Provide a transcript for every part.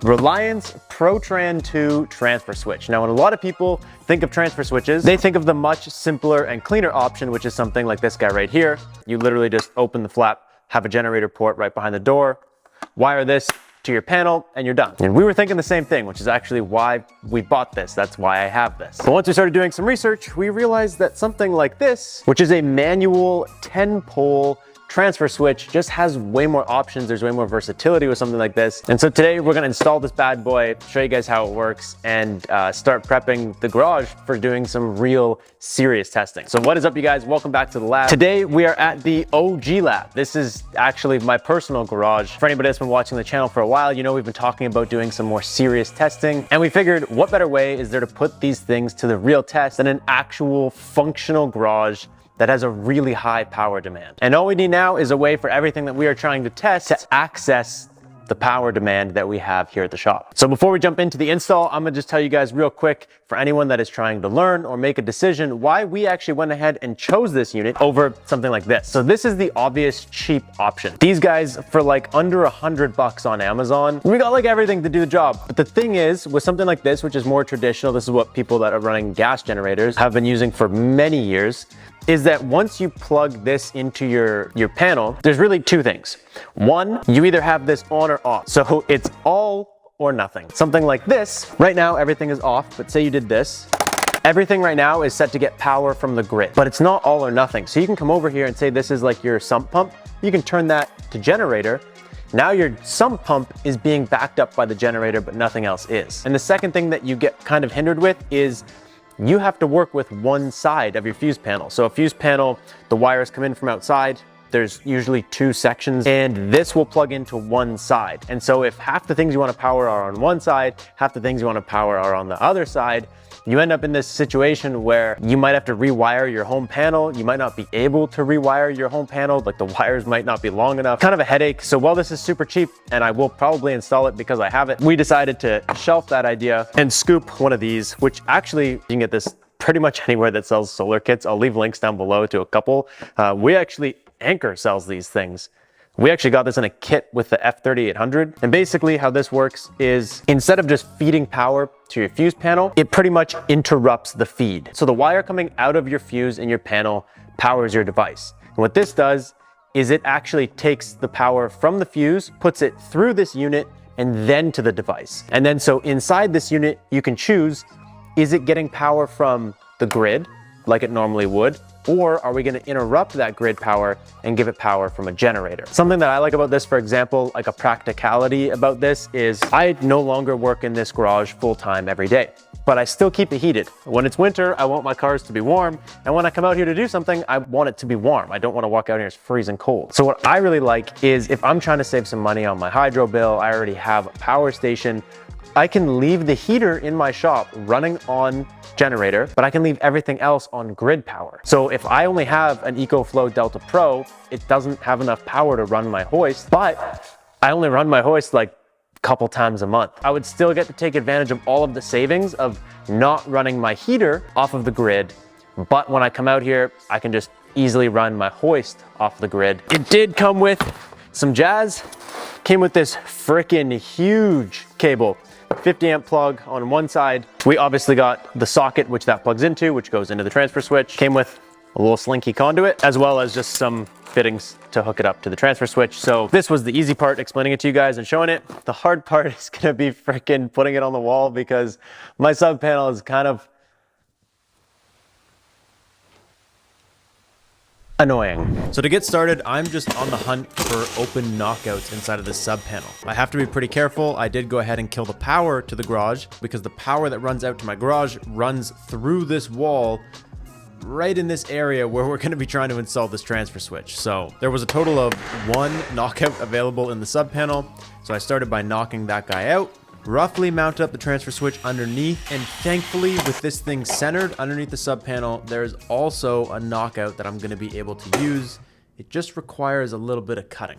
Reliance Pro Tran 2 transfer switch. Now, when a lot of people think of transfer switches, they think of the much simpler and cleaner option, which is something like this guy right here. You literally just open the flap, have a generator port right behind the door, wire this to your panel, and you're done. And we were thinking the same thing, which is actually why we bought this. That's why I have this. But once we started doing some research, we realized that something like this, which is a manual 10-pole transfer switch, just has way more options. There's way more versatility with something like this. And so today we're gonna install this bad boy, show you guys how it works, and start prepping the garage for doing some real serious testing. So what is up, you guys? Welcome back to the lab. Today we are at the OG lab. This is actually my personal garage. For anybody that's been watching the channel for a while, you know we've been talking about doing some more serious testing, and we figured what better way is there to put these things to the real test than an actual functional garage that has a really high power demand. And all we need now is a way for everything that we are trying to test to access the power demand that we have here at the shop. So before we jump into the install, I'm gonna just tell you guys real quick, for anyone that is trying to learn or make a decision, why we actually went ahead and chose this unit over something like this. So this is the obvious cheap option. These guys, for like under $100 on Amazon, we got like everything to do the job. But the thing is, with something like this, which is more traditional, this is what people that are running gas generators have been using for many years, is that once you plug this into your panel, there's really two things. One, you either have this on or off. So it's all or nothing. Something like this, right now everything is off, but say you did this. Everything right now is set to get power from the grid, but it's not all or nothing. So you can come over here and say this is like your sump pump. You can turn that to generator. Now your sump pump is being backed up by the generator, but nothing else is. And the second thing that you get kind of hindered with is you have to work with one side of your fuse panel. So a fuse panel, the wires come in from outside. There's usually two sections, and this will plug into one side. And so if half the things you want to power are on one side, half the things you want to power are on the other side, you end up in this situation where you might have to rewire your home panel. You might not be able to rewire your home panel. Like the wires might not be long enough. Kind of a headache. So while this is super cheap and I will probably install it because I have it, we decided to shelf that idea and scoop one of these, which actually you can get this pretty much anywhere that sells solar kits. I'll leave links down below to a couple. Anchor sells these things. We actually got this in a kit with the F3800. And basically how this works is instead of just feeding power to your fuse panel, it pretty much interrupts the feed. So the wire coming out of your fuse in your panel powers your device. And what this does is it actually takes the power from the fuse, puts it through this unit, and then to the device. And then so inside this unit, you can choose, is it getting power from the grid like it normally would? Or are we going to interrupt that grid power and give it power from a generator? Something that I like about this, for example, like a practicality about this is I no longer work in this garage full time every day, but I still keep it heated. When it's winter, I want my cars to be warm. And when I come out here to do something, I want it to be warm. I don't want to walk out here, it's freezing cold. So what I really like is if I'm trying to save some money on my hydro bill, I already have a power station, I can leave the heater in my shop running on generator, but I can leave everything else on grid power. So if I only have an EcoFlow Delta Pro, it doesn't have enough power to run my hoist, but I only run my hoist like a couple times a month. I would still get to take advantage of all of the savings of not running my heater off of the grid, but when I come out here, I can just easily run my hoist off the grid. It did come with some jazz, came with this freaking huge cable. 50 amp plug on one side. We obviously got the socket which that plugs into, which goes into the transfer switch. Came with a little slinky conduit, as well as just some fittings to hook it up to the transfer switch. So this was the easy part, explaining it to you guys and showing it. The hard part is gonna be freaking putting it on the wall because my sub panel is kind of annoying. So to get started, I'm just on the hunt for open knockouts inside of this sub panel. I have to be pretty careful. I did go ahead and kill the power to the garage because the power that runs out to my garage runs through this wall right in this area where we're going to be trying to install this transfer switch. So there was a total of one knockout available in the sub panel. So I started by knocking that guy out, roughly mount up the transfer switch underneath, and thankfully with this thing centered underneath the sub panel, there's also a knockout that I'm going to be able to use. It just requires a little bit of cutting.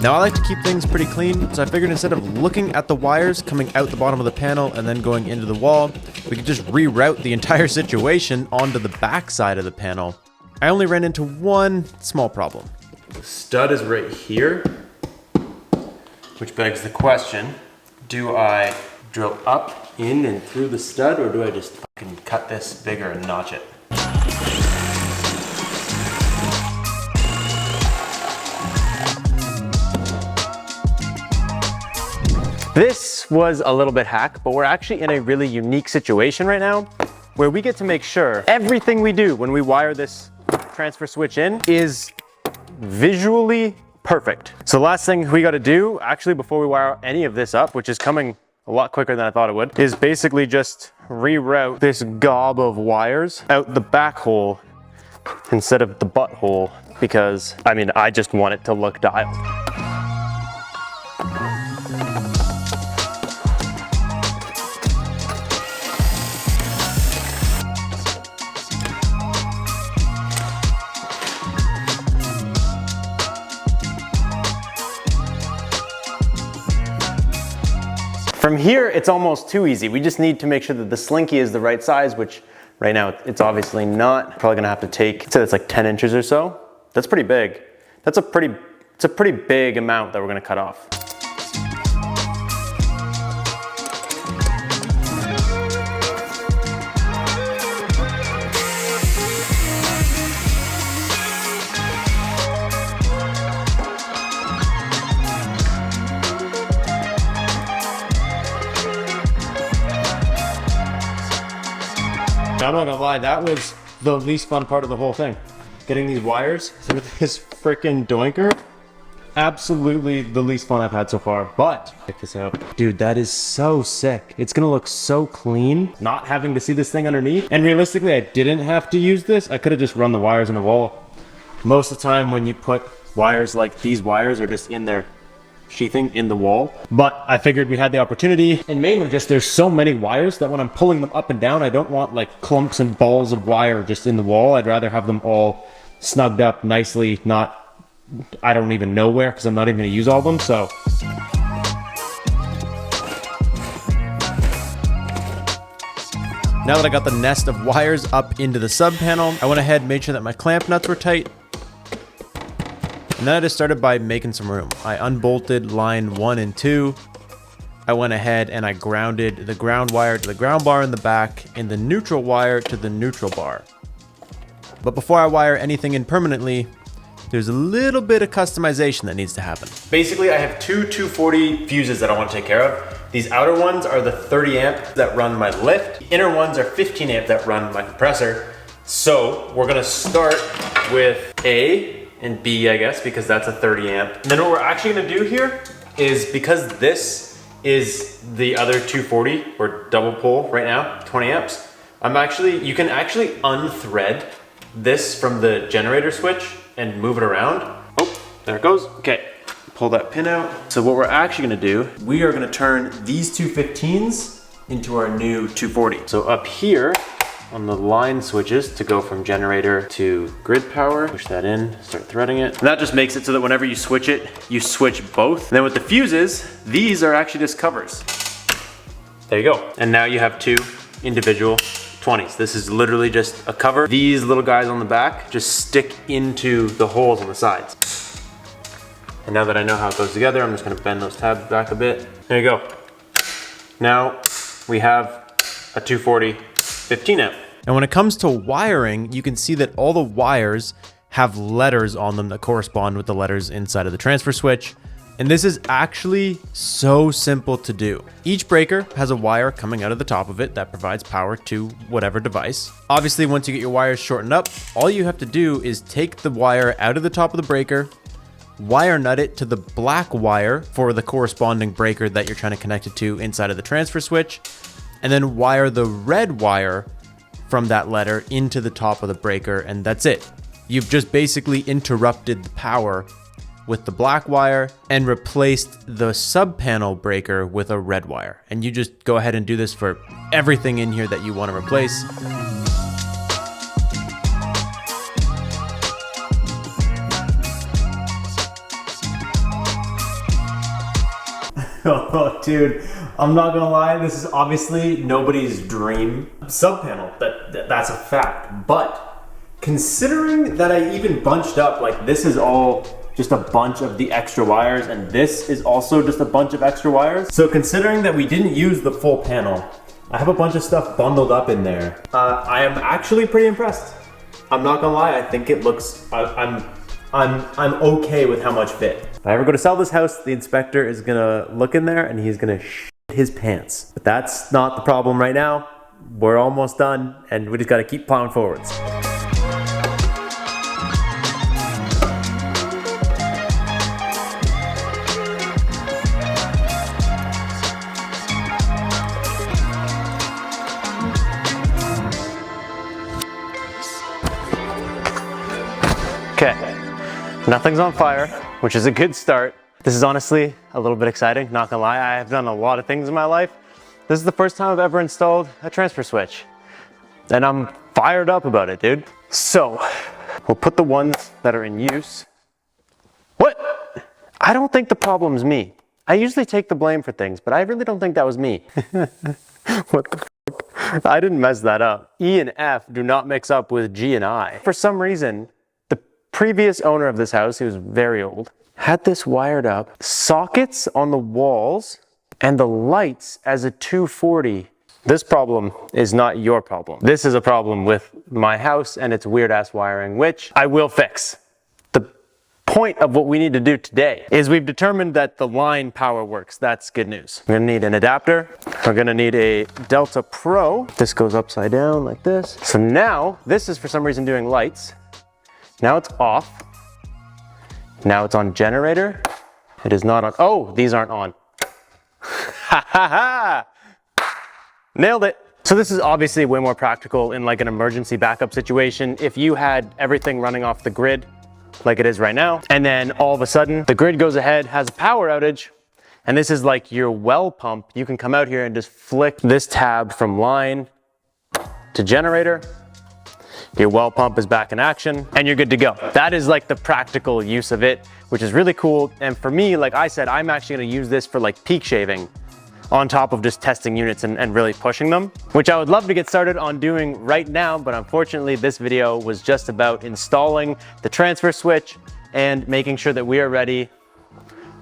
Now I like to keep things pretty clean, so I figured instead of looking at the wires coming out the bottom of the panel and then going into the wall, we could just reroute the entire situation onto the back side of the panel I only ran into one small problem. The stud is right here, which begs the question, do I drill up, in, and through the stud, or do I just fucking cut this bigger and notch it? This was a little bit hack, but we're actually in a really unique situation right now where we get to make sure everything we do when we wire this transfer switch in is visually perfect. So the last thing we got to do, actually, before we wire any of this up, which is coming a lot quicker than I thought it would, is basically just reroute this gob of wires out the back hole instead of the butt hole, because I mean, I just want it to look dialed. From here, it's almost too easy. We just need to make sure that the slinky is the right size, which right now it's obviously not. Probably gonna have to take, say that's like 10 inches or so. That's pretty big. It's a pretty big amount that we're gonna cut off. I'm not gonna lie, that was the least fun part of the whole thing. Getting these wires through this freaking doinker, absolutely the least fun I've had so far. But check this out. Dude, that is so sick. It's gonna look so clean, not having to see this thing underneath. And realistically, I didn't have to use this. I could have just run the wires in a wall. Most of the time when you put wires like these wires are just in there sheathing in the wall, but I figured we had the opportunity, and mainly just there's so many wires that when I'm pulling them up and down, I don't want like clumps and balls of wire just in the wall. I'd rather have them all snugged up nicely, not I don't even know where, because I'm not even going to use all of them. So now that I got the nest of wires up into the sub panel, I went ahead and made sure that my clamp nuts were tight. And then I just started by making some room. I unbolted line 1 and 2. I went ahead and I grounded the ground wire to the ground bar in the back and the neutral wire to the neutral bar. But before I wire anything in permanently, there's a little bit of customization that needs to happen. Basically, I have two 240 fuses that I want to take care of. These outer ones are the 30 amp that run my lift. The inner ones are 15 amp that run my compressor. So we're gonna start with A and B, I guess, because that's a 30 amp. And then what we're actually gonna do here is, because this is the other 240 or double pole right now, 20 amps, you can actually unthread this from the generator switch and move it around. Oh, there it goes. Okay, pull that pin out. So what we're actually gonna do, we are gonna turn these two 15s into our new 240. So up here, on the line switches to go from generator to grid power, push that in, start threading it. And that just makes it so that whenever you switch it, you switch both. And then with the fuses, these are actually just covers. There you go. And now you have two individual 20s. This is literally just a cover. These little guys on the back just stick into the holes on the sides. And now that I know how it goes together, I'm just gonna bend those tabs back a bit. There you go. Now we have a 240 15 amp. And when it comes to wiring, you can see that all the wires have letters on them that correspond with the letters inside of the transfer switch. And this is actually so simple to do. Each breaker has a wire coming out of the top of it that provides power to whatever device. Obviously, once you get your wires shortened up, all you have to do is take the wire out of the top of the breaker, wire nut it to the black wire for the corresponding breaker that you're trying to connect it to inside of the transfer switch, and then wire the red wire from that letter into the top of the breaker, and that's it. You've just basically interrupted the power with the black wire and replaced the sub panel breaker with a red wire. And you just go ahead and do this for everything in here that you want to replace. Oh, dude, I'm not gonna lie, this is obviously nobody's dream sub panel. That's a fact. But Considering that I even bunched up, like this is all just a bunch of the extra wires, and this is also just a bunch of extra wires. So considering that we didn't use the full panel, I have a bunch of stuff bundled up in there. I am actually pretty impressed. I'm not gonna lie, I think it looks, I'm okay with how much fit. If I ever go to sell this house, the inspector is gonna look in there and he's gonna shit his pants. But that's not the problem right now. We're almost done and we just gotta keep plowing forwards. Okay, nothing's on fire, which is a good start. This is honestly a little bit exciting, not gonna lie. I have done a lot of things in my life. This is the first time I've ever installed a transfer switch. And I'm fired up about it, dude. So, we'll put the ones that are in use. What? I don't think the problem's me. I usually take the blame for things, but I really don't think that was me. What the fuck? I didn't mess that up. E and F do not mix up with G and I. For some reason, previous owner of this house, he was very old, had this wired up, sockets on the walls, and the lights as a 240. This problem is not your problem. This is a problem with my house and its weird ass wiring, which I will fix. The point of what we need to do today is we've determined that the line power works. That's good news. We're gonna need an adapter. We're gonna need a Delta Pro. This goes upside down like this. So now, this is for some reason doing lights. Now it's off. Now it's on generator. It is not on. Oh, these aren't on. Ha ha ha! Nailed it. So this is obviously way more practical in like an emergency backup situation. If you had everything running off the grid like it is right now, and then all of a sudden the grid goes ahead, has a power outage, and this is like your well pump, you can come out here and just flick this tab from line to generator. Your well pump is back in action and you're good to go. That is like the practical use of it, which is really cool. And for me, like I said, I'm actually gonna use this for like peak shaving on top of just testing units and really pushing them, which I would love to get started on doing right now. But unfortunately, this video was just about installing the transfer switch and making sure that we are ready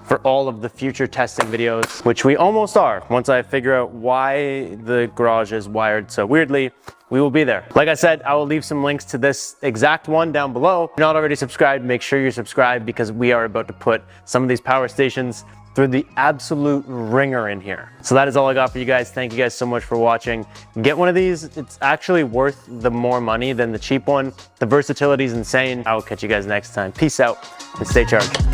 for all of the future testing videos, which we almost are. Once I figure out why the garage is wired so weirdly, we will be there. Like I said, I will leave some links to this exact one down below. If you're not already subscribed, make sure you're subscribed because we are about to put some of these power stations through the absolute ringer in here. So that is all I got for you guys. Thank you guys so much for watching. Get one of these. It's actually worth the more money than the cheap one. The versatility is insane. I will catch you guys next time. Peace out and stay charged.